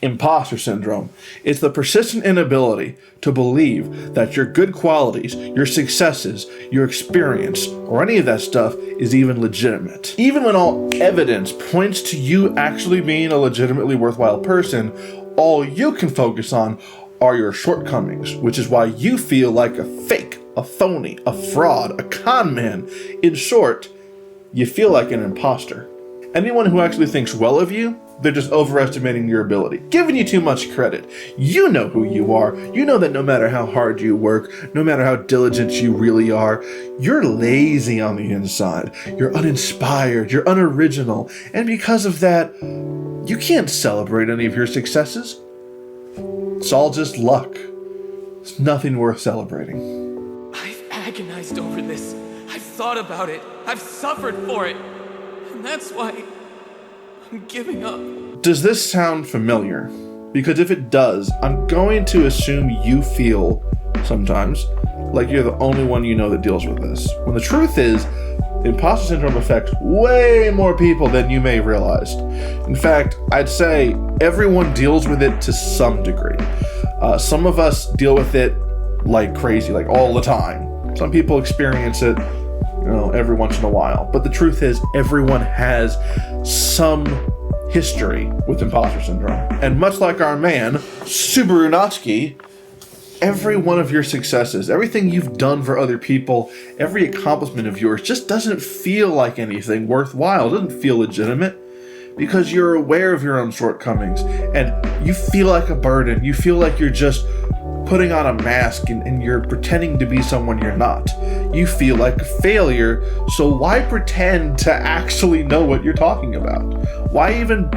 Imposter syndrome. It's the persistent inability to believe that your good qualities, your successes, your experience, or any of that stuff is even legitimate. Even when all evidence points to you actually being a legitimately worthwhile person, all you can focus on are your shortcomings, which is why you feel like a fake, a phony, a fraud, a con man. In short, you feel like an imposter. Anyone who actually thinks well of you, they're just overestimating your ability, giving you too much credit. You know who you are. You know that no matter how hard you work, no matter how diligent you really are, you're lazy on the inside. You're uninspired. You're unoriginal. And because of that, you can't celebrate any of your successes. It's all just luck. It's nothing worth celebrating. I've agonized over this. I've thought about it. I've suffered for it. And that's why I'm giving up. Does this sound familiar? Because if it does, I'm going to assume you feel, sometimes, like you're the only one you know that deals with this. When the truth is, imposter syndrome affects way more people than you may have realized. In fact, I'd say everyone deals with it to some degree. Some of us deal with it like crazy, like all the time. Some people experience it, every once in a while. But the truth is, everyone has some history with imposter syndrome. And much like our man, Subaru Natsuki, every one of your successes, everything you've done for other people, every accomplishment of yours just doesn't feel like anything worthwhile. It doesn't feel legitimate because you're aware of your own shortcomings and you feel like a burden. You feel like you're just putting on a mask and you're pretending to be someone you're not. You feel like a failure, so why pretend to actually know what you're talking about? Why even...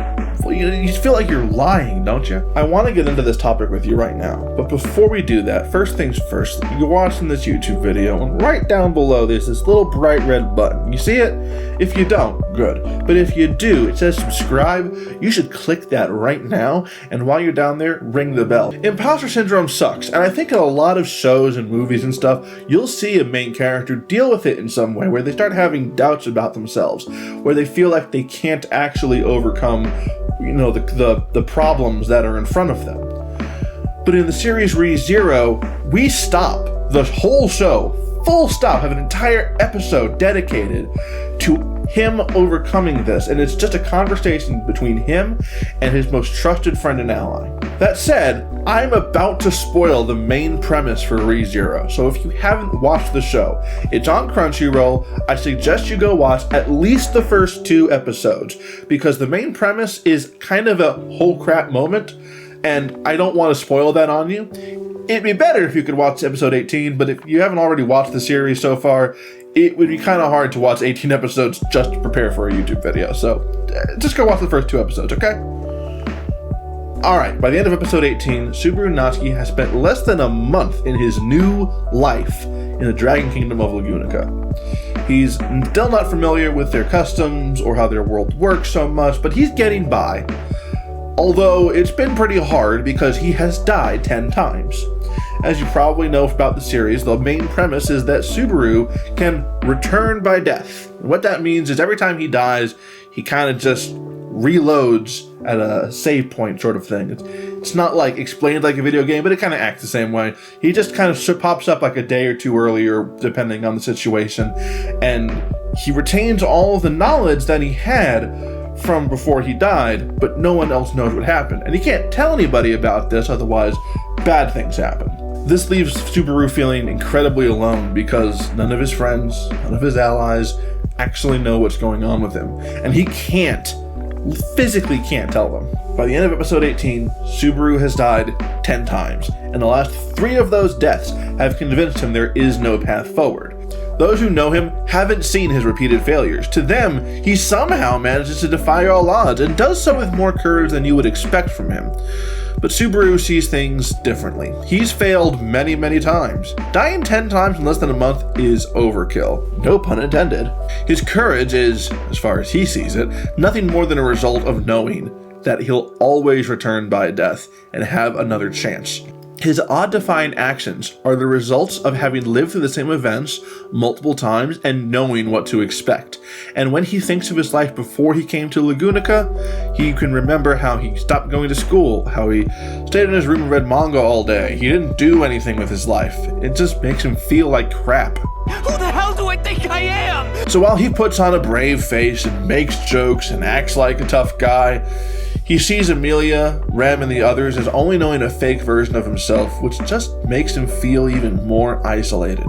You feel like you're lying, don't you? I want to get into this topic with you right now, but before we do that, first things first, you're watching this YouTube video, and right down below there's this little bright red button. You see it? If you don't, good. But if you do, it says subscribe. You should click that right now, and while you're down there, ring the bell. Imposter syndrome sucks, and I think in a lot of shows and movies and stuff, you'll see a main character deal with it in some way, where they start having doubts about themselves, where they feel like they can't actually overcome the problems that are in front of them. But in the series ReZero, we stop the whole show, full stop, have an entire episode dedicated to him overcoming this, and it's just a conversation between him and his most trusted friend and ally. That said, I'm about to spoil the main premise for ReZero, so if you haven't watched the show, it's on Crunchyroll. I suggest you go watch at least the first 2 episodes, because the main premise is kind of a whole crap moment, and I don't want to spoil that on you. It'd be better if you could watch episode 18, but if you haven't already watched the series so far, it would be kind of hard to watch 18 episodes just to prepare for a YouTube video, so just go watch the first 2 episodes, okay? Alright, by the end of episode 18, Subaru Natsuki has spent less than a month in his new life in the Dragon Kingdom of Lagunica. He's still not familiar with their customs or how their world works so much, but he's getting by. Although it's been pretty hard because he has died 10 times. As you probably know about the series, the main premise is that Subaru can return by death. What that means is every time he dies, he kind of just reloads at a save point sort of thing. It's not like explained like a video game, but it kind of acts the same way. He just kind of pops up like a day or 2 earlier, depending on the situation, and he retains all of the knowledge that he had from before he died, but no one else knows what happened. And he can't tell anybody about this, otherwise bad things happen. This leaves Subaru feeling incredibly alone because none of his friends, none of his allies actually know what's going on with him. And he physically can't tell them. By the end of episode 18, Subaru has died 10 times, and the last 3 of those deaths have convinced him there is no path forward. Those who know him haven't seen his repeated failures. To them, he somehow manages to defy all odds and does so with more courage than you would expect from him. But Subaru sees things differently. He's failed many, many times. Dying 10 times in less than a month is overkill. No pun intended. His courage is, as far as he sees it, nothing more than a result of knowing that he'll always return by death and have another chance. His odd-defined actions are the results of having lived through the same events multiple times and knowing what to expect. And when he thinks of his life before he came to Lagunica, he can remember how he stopped going to school, how he stayed in his room and read manga all day. He didn't do anything with his life. It just makes him feel like crap. Who the hell do I think I am? So while he puts on a brave face and makes jokes and acts like a tough guy, he sees Amelia, Rem, and the others as only knowing a fake version of himself, which just makes him feel even more isolated.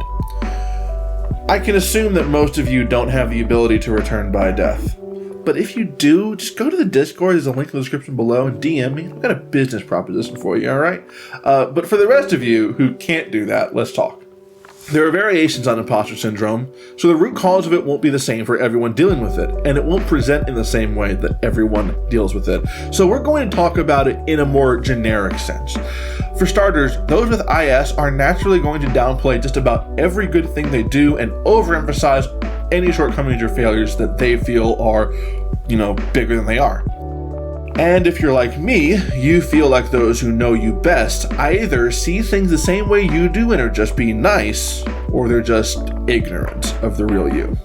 I can assume that most of you don't have the ability to return by death. But if you do, just go to the Discord, there's a link in the description below, and DM me. I've got a business proposition for you, alright? But for the rest of you who can't do that, let's talk. There are variations on imposter syndrome, so the root cause of it won't be the same for everyone dealing with it, and it won't present in the same way that everyone deals with it. So we're going to talk about it in a more generic sense. For starters, those with IS are naturally going to downplay just about every good thing they do and overemphasize any shortcomings or failures that they feel are, bigger than they are. And if you're like me, you feel like those who know you best either see things the same way you do and are just being nice, or they're just ignorant of the real you.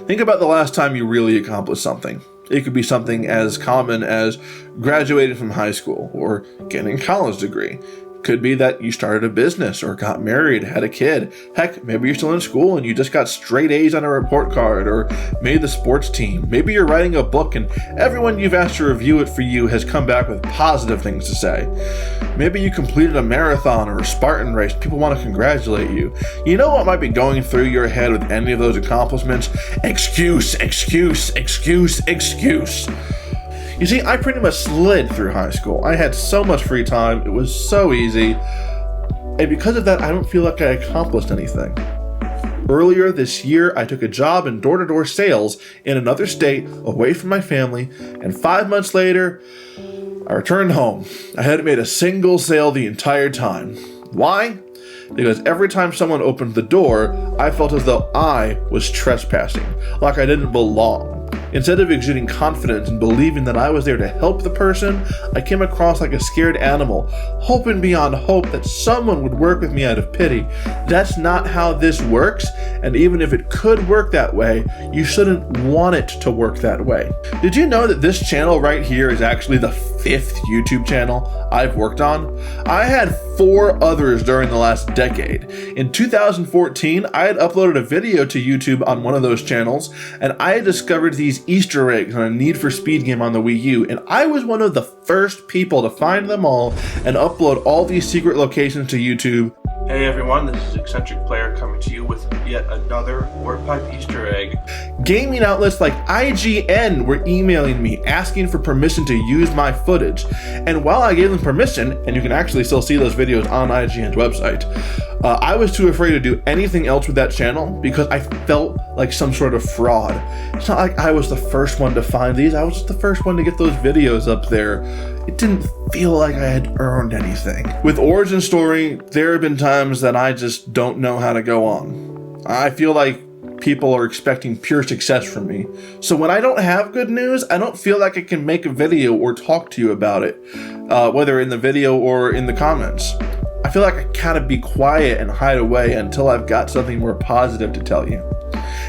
Think about the last time you really accomplished something. It could be something as common as graduating from high school or getting a college degree. Could be that you started a business or got married, had a kid. Heck, maybe you're still in school and you just got straight A's on a report card or made the sports team. Maybe you're writing a book and everyone you've asked to review it for you has come back with positive things to say. Maybe you completed a marathon or a Spartan race. People want to congratulate you. You know what might be going through your head with any of those accomplishments? Excuse, excuse, excuse, excuse. You see, I pretty much slid through high school. I had so much free time, it was so easy, and because of that, I don't feel like I accomplished anything. Earlier this year, I took a job in door-to-door sales in another state, away from my family, and 5 months later, I returned home. I hadn't made a single sale the entire time. Why? Because every time someone opened the door, I felt as though I was trespassing, like I didn't belong. Instead of exuding confidence and believing that I was there to help the person, I came across like a scared animal, hoping beyond hope that someone would work with me out of pity. That's not how this works, and even if it could work that way, you shouldn't want it to work that way. Did you know that this channel right here is actually the 5th YouTube channel I've worked on? I had 4 others during the last decade. In 2014, I had uploaded a video to YouTube on one of those channels, and I had discovered these Easter eggs on a Need for Speed game on the Wii U, and I was one of the first people to find them all and upload all these secret locations to YouTube. Hey everyone, this is Eccentric Player coming to you with yet another Word Pipe Easter egg. Gaming outlets like IGN were emailing me asking for permission to use my footage. And while I gave them permission, and you can actually still see those videos on IGN's website, I was too afraid to do anything else with that channel because I felt like some sort of fraud. It's not like I was the first one to find these, I was just the first one to get those videos up there. It didn't feel like I had earned anything. With Origin Story, there have been times that I just don't know how to go on. I feel like people are expecting pure success from me. So when I don't have good news, I don't feel like I can make a video or talk to you about it, whether in the video or in the comments. I feel like I kind of be quiet and hide away until I've got something more positive to tell you.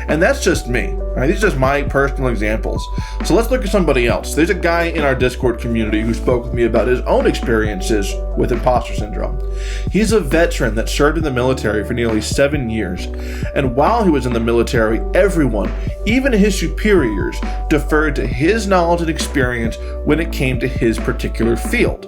And that's just me. Right? These are just my personal examples. So let's look at somebody else. There's a guy in our Discord community who spoke with me about his own experiences with imposter syndrome. He's a veteran that served in the military for nearly 7 years. And while he was in the military, everyone, even his superiors, deferred to his knowledge and experience when it came to his particular field.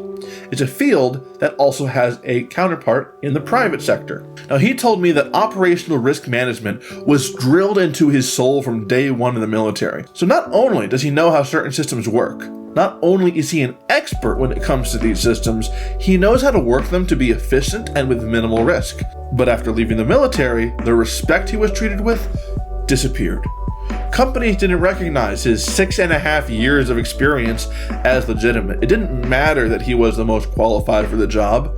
It's a field that also has a counterpart in the private sector. Now, he told me that operational risk management was drilled into his soul from day one in the military. So not only does he know how certain systems work, not only is he an expert when it comes to these systems, he knows how to work them to be efficient and with minimal risk. But after leaving the military, the respect he was treated with disappeared. Companies didn't recognize his 6.5 years of experience as legitimate. It didn't matter that he was the most qualified for the job.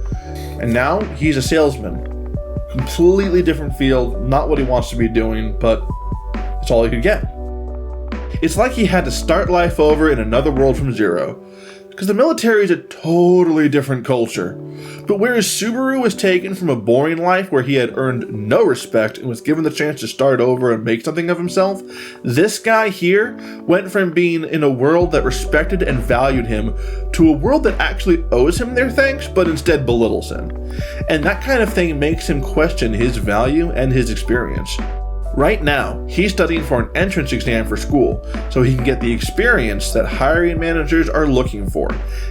And now he's a salesman. Completely different field, not what he wants to be doing, but it's all he could get. It's like he had to start life over in another world from zero. Because the military is a totally different culture. But whereas Subaru was taken from a boring life where he had earned no respect and was given the chance to start over and make something of himself, this guy here went from being in a world that respected and valued him to a world that actually owes him their thanks but instead belittles him. And that kind of thing makes him question his value and his experience. Right now, he's studying for an entrance exam for school, so he can get the experience that hiring managers are looking for.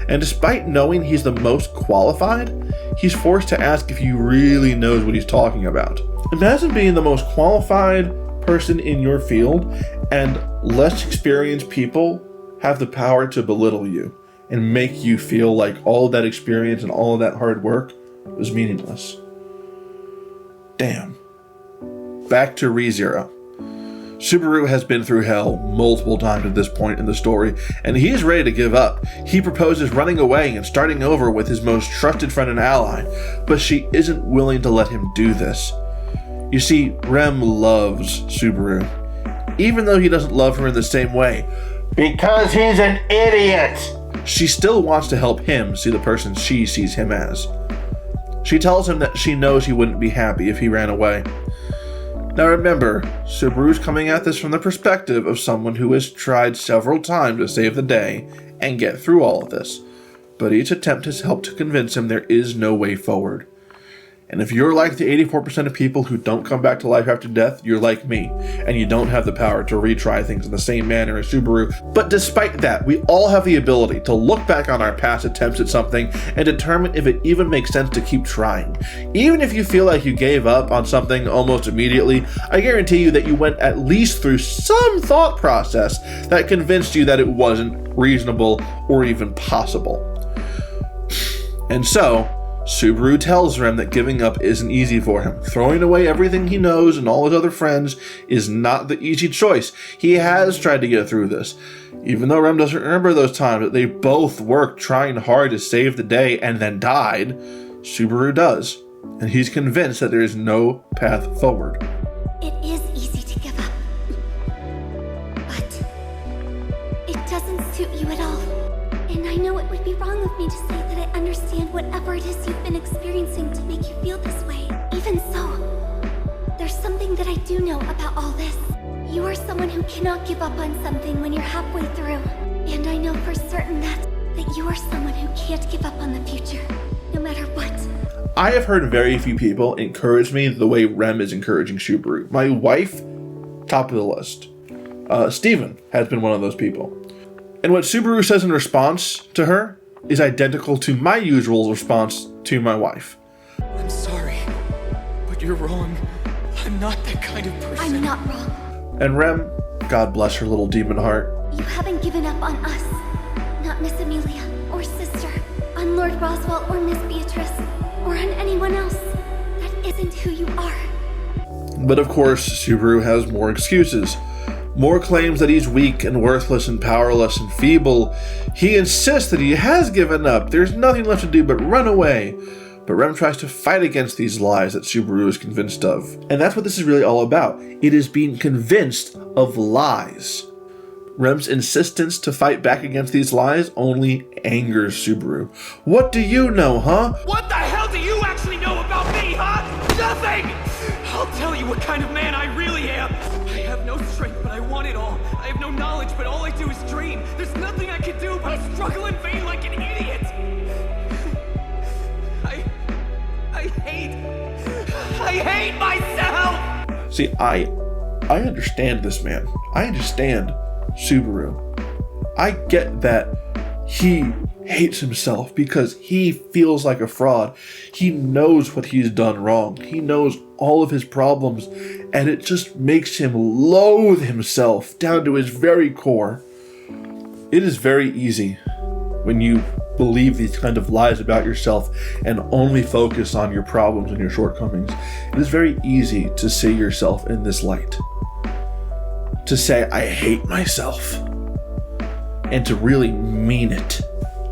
And despite knowing he's the most qualified, he's forced to ask if he really knows what he's talking about. Imagine being the most qualified person in your field, and less experienced people have the power to belittle you and make you feel like all of that experience and all of that hard work was meaningless. Damn. Back to ReZero. Subaru has been through hell multiple times at this point in the story, and he is ready to give up. He proposes running away and starting over with his most trusted friend and ally, but she isn't willing to let him do this. You see, Rem loves Subaru, even though he doesn't love her in the same way. Because he's an idiot! She still wants to help him see the person she sees him as. She tells him that she knows he wouldn't be happy if he ran away. Now remember, Subaru's coming at this from the perspective of someone who has tried several times to save the day and get through all of this, but each attempt has helped to convince him there is no way forward. And if you're like the 84% of people who don't come back to life after death, you're like me, and you don't have the power to retry things in the same manner as Subaru. But despite that, we all have the ability to look back on our past attempts at something and determine if it even makes sense to keep trying. Even if you feel like you gave up on something almost immediately, I guarantee you that you went at least through some thought process that convinced you that it wasn't reasonable or even possible. And so, Subaru tells Rem that giving up isn't easy for him. Throwing away everything he knows and all his other friends is not the easy choice. He has tried to get through this. Even though Rem doesn't remember those times that they both worked trying hard to save the day and then died, Subaru does. And he's convinced that there is no path forward. It is easy to give up. But it doesn't suit you at all. And I know it would be wrong of me to say that I understand whatever it is you've been experiencing to make you feel this way. Even so, there's something that I do know about all this. You are someone who cannot give up on something when you're halfway through. And I know for certain that you are someone who can't give up on the future, no matter what. I have heard very few people encourage me the way Rem is encouraging Subaru. My wife, top of the list. Steven has been one of those people. And what Subaru says in response to her is identical to my usual response to my wife. I'm sorry, but you're wrong. I'm not that kind of person. I'm not wrong. And Rem, God bless her little demon heart. You haven't given up on us. Not Miss Amelia, or Sister, on Lord Roswell, or Miss Beatrice, or on anyone else. That isn't who you are. But of course, Subaru has more excuses. More claims that he's weak and worthless and powerless and feeble. He insists that he has given up. There's nothing left to do but run away. But Rem tries to fight against these lies that Subaru is convinced of. And that's what this is really all about. It is being convinced of lies. Rem's insistence to fight back against these lies only angers Subaru. What do you know, huh? What the hell do you actually know about me, huh? Nothing! I'll tell you what kind of man I really am. I have no strength, but I want it all. I have no knowledge, but all I do is dream. There's nothing I can do but struggle in vain like an idiot. I hate myself! See, I understand this man. I understand Subaru. I get that he hates himself because he feels like a fraud. He knows what he's done wrong. He knows all of his problems, and it just makes him loathe himself down to his very core. It is very easy when you believe these kind of lies about yourself and only focus on your problems and your shortcomings. It is very easy to see yourself in this light. To say, I hate myself. And to really mean it.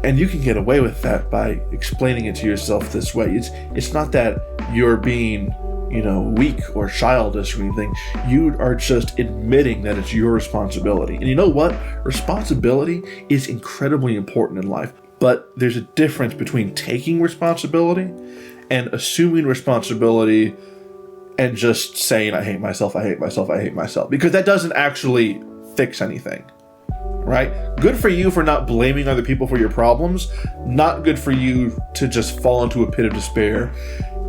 And you can get away with that by explaining it to yourself this way. It's not that you're being, weak or childish or anything. You are just admitting that it's your responsibility. And you know what? Responsibility is incredibly important in life. But there's a difference between taking responsibility and assuming responsibility and just saying, I hate myself, I hate myself, I hate myself. Because that doesn't actually fix anything, right? Good for you for not blaming other people for your problems. Not good for you to just fall into a pit of despair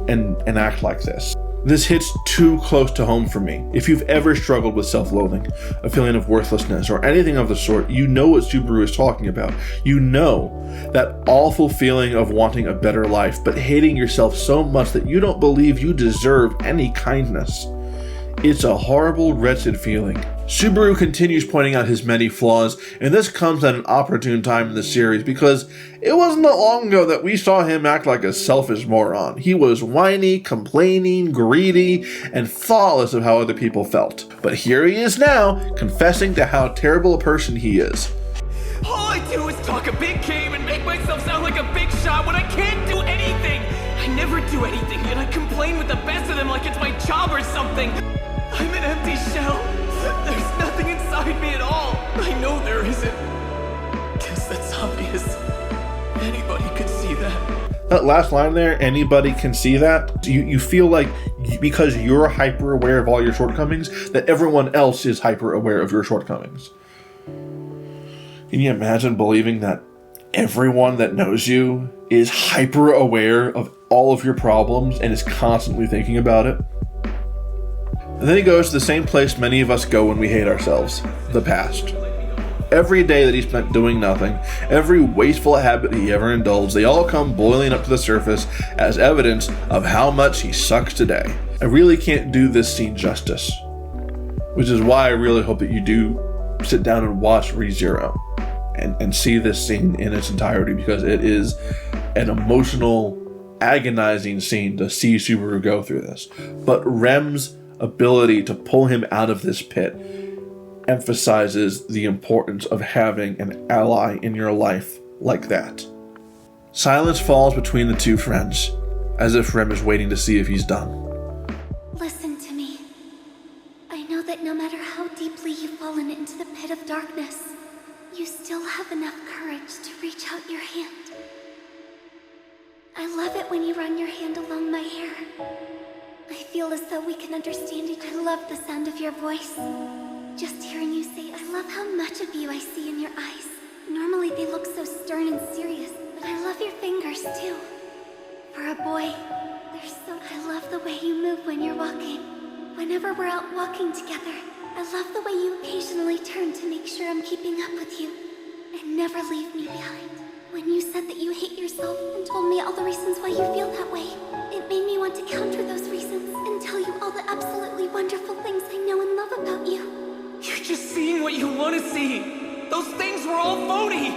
and act like this. This hits too close to home for me. If you've ever struggled with self-loathing, a feeling of worthlessness, or anything of the sort, you know what Subaru is talking about. You know that awful feeling of wanting a better life, but hating yourself so much that you don't believe you deserve any kindness. It's a horrible, wretched feeling. Subaru continues pointing out his many flaws, and this comes at an opportune time in the series because it wasn't that long ago that we saw him act like a selfish moron. He was whiny, complaining, greedy, and thoughtless of how other people felt. But here he is now, confessing to how terrible a person he is. All I do is talk a big game and make myself sound like a big shot when I can't do anything. I never do anything, and I complain with the best of them like it's my job or something. I'm an empty shell. There's nothing inside me at all. I know there isn't. Guess that's obvious. Anybody could see that. That last line there, anybody can see that. You feel like because you're hyper aware of all your shortcomings, that everyone else is hyper aware of your shortcomings. Can you imagine believing that everyone that knows you is hyper aware of all of your problems and is constantly thinking about it? And then he goes to the same place many of us go when we hate ourselves, the past. Every day that he spent doing nothing, every wasteful habit he ever indulged, they all come boiling up to the surface as evidence of how much he sucks today. I really can't do this scene justice, which is why I really hope that you do sit down and watch ReZero and see this scene in its entirety, because it is an emotional, agonizing scene to see Subaru go through this. But Rem's ability to pull him out of this pit emphasizes the importance of having an ally in your life like that. Silence falls between the two friends, as if Rem is waiting to see if he's done. Listen to me. I know that no matter how deeply you've fallen into the pit of darkness, you still have enough courage to reach out your hand. I love it when you run your hand along my hair. I feel as though we can understand each other. I love the sound of your voice. Just hearing you say, I love how much of you I see in your eyes. Normally they look so stern and serious, but I love your fingers too. For a boy, they're so... I love the way you move when you're walking. Whenever we're out walking together, I love the way you occasionally turn to make sure I'm keeping up with you and never leave me behind. When you said that you hate yourself and told me all the reasons why you feel that way, it made me want to counter those reasons and tell you all the absolutely wonderful things I know and love about you. You're just seeing what you want to see. Those things were all phony.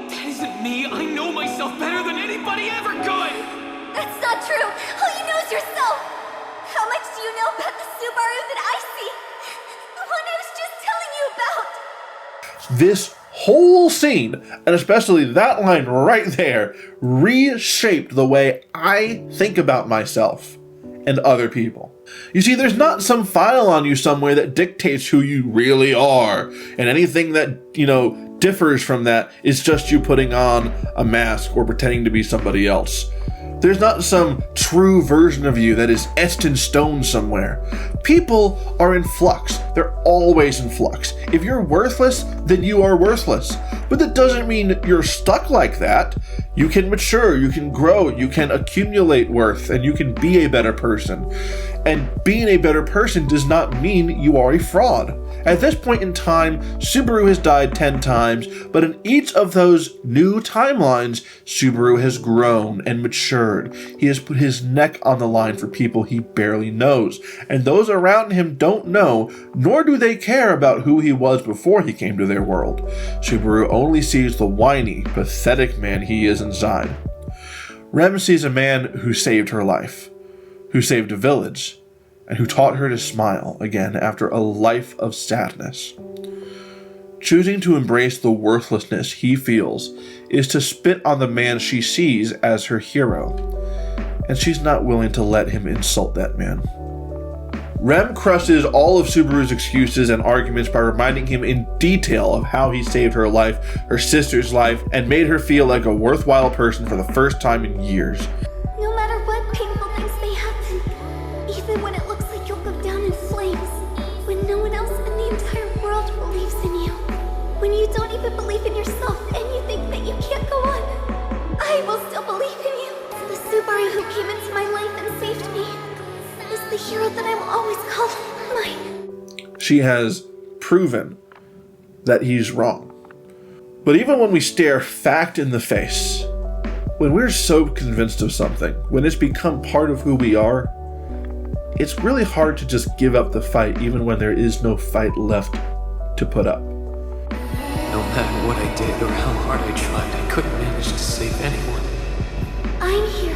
That isn't me. I know myself better than anybody ever could. That's not true. All you know is yourself. How much do you know about the Subaru that I see? The one I was just telling you about. This whole scene, and especially that line right there, reshaped the way I think about myself and other people. You see, there's not some file on you somewhere that dictates who you really are, and anything that, differs from that is just you putting on a mask or pretending to be somebody else. There's not some true version of you that is etched in stone somewhere. People are in flux. They're always in flux. If you're worthless, then you are worthless. But that doesn't mean you're stuck like that. You can mature, you can grow, you can accumulate worth, and you can be a better person. And being a better person does not mean you are a fraud. At this point in time, Subaru has died 10 times, but in each of those new timelines, Subaru has grown and matured. He has put his neck on the line for people he barely knows, and those around him don't know, nor do they care about who he was before he came to their world. Subaru only sees the whiny, pathetic man he is inside. Rem sees a man who saved her life, who saved a village, and who taught her to smile again after a life of sadness. Choosing to embrace the worthlessness he feels is to spit on the man she sees as her hero, and she's not willing to let him insult that man. Rem crushes all of Subaru's excuses and arguments by reminding him in detail of how he saved her life, her sister's life, and made her feel like a worthwhile person for the first time in years. No matter what painful things may happen, even when it looks like you'll go down in flames, when no one else in the entire world believes in you, when you don't even believe in yourself and you think that you can't go on, I will still believe in you. The Subaru who came into my life and saved me is the hero that I will always call mine. She has proven that he's wrong. But even when we stare fact in the face, when we're so convinced of something, when it's become part of who we are, it's really hard to just give up the fight even when there is no fight left to put up. No matter what I did or how hard I tried, I couldn't manage to save anyone. I'm here.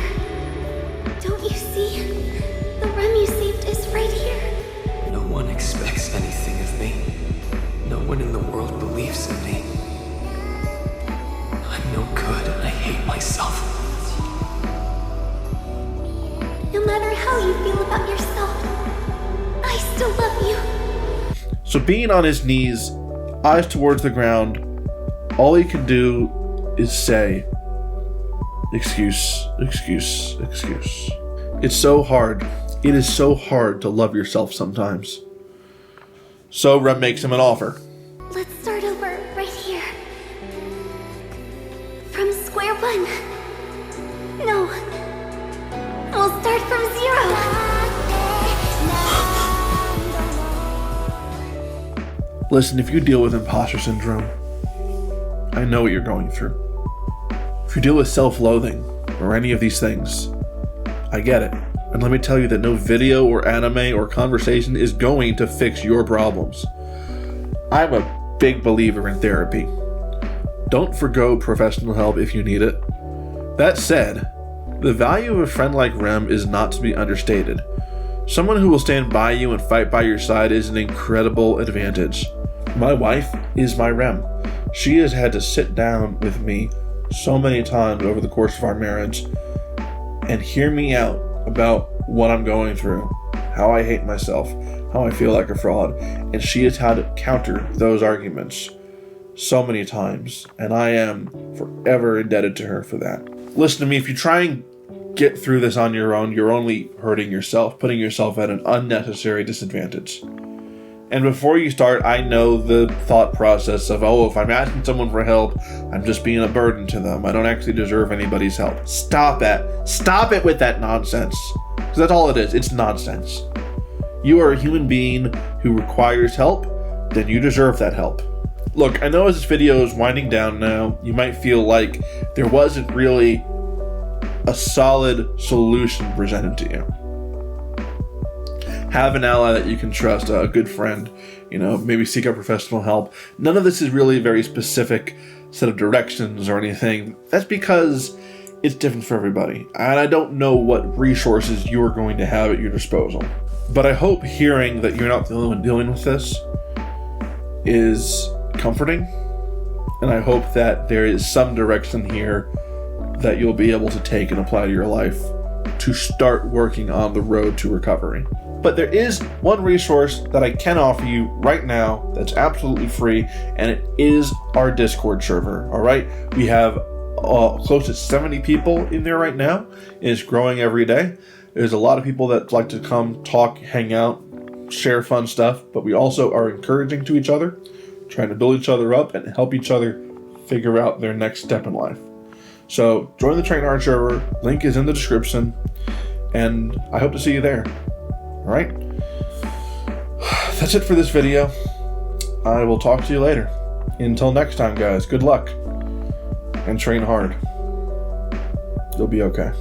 Don't you see? The Rem you saved is right here. No one expects anything of me. No one in the world believes in me. I'm no good. I hate myself. No matter how you feel about yourself, I still love you. So being on his knees, eyes towards the ground, all he can do is say, excuse, excuse, excuse. It's so hard. It is so hard to love yourself sometimes. So Rem makes him an offer. Let's start over right here. From square one. No. We'll start from zero. Listen, if you deal with imposter syndrome, I know what you're going through. If you deal with self-loathing or any of these things, I get it. And let me tell you that no video or anime or conversation is going to fix your problems. I'm a big believer in therapy. Don't forgo professional help if you need it. That said, the value of a friend like Rem is not to be understated. Someone who will stand by you and fight by your side is an incredible advantage. My wife is my Rem. She has had to sit down with me so many times over the course of our marriage and hear me out about what I'm going through, how I hate myself, how I feel like a fraud, and she has had to counter those arguments so many times, and I am forever indebted to her for that. Listen to me, if you try and get through this on your own, you're only hurting yourself, putting yourself at an unnecessary disadvantage. And before you start, I know the thought process of, oh, if I'm asking someone for help, I'm just being a burden to them. I don't actually deserve anybody's help. Stop it. Stop it with that nonsense. Because that's all it is. It's nonsense. You are a human being who requires help, then you deserve that help. Look, I know as this video is winding down now, you might feel like there wasn't really a solid solution presented to you. Have an ally that you can trust, a good friend, maybe seek out professional help. None of this is really a very specific set of directions or anything. That's because it's different for everybody. And I don't know what resources you're going to have at your disposal. But I hope hearing that you're not the only one dealing with this is comforting. And I hope that there is some direction here that you'll be able to take and apply to your life to start working on the road to recovery. But there is one resource that I can offer you right now that's absolutely free, and it is our Discord server, all right? We have close to 70 people in there right now, and it's growing every day. There's a lot of people that like to come, talk, hang out, share fun stuff, but we also are encouraging to each other, trying to build each other up and help each other figure out their next step in life. So join the Train Hard server, link is in the description, and I hope to see you there. Alright, that's it for this video. I will talk to you later. Until next time, guys, good luck. And train hard. You'll be okay.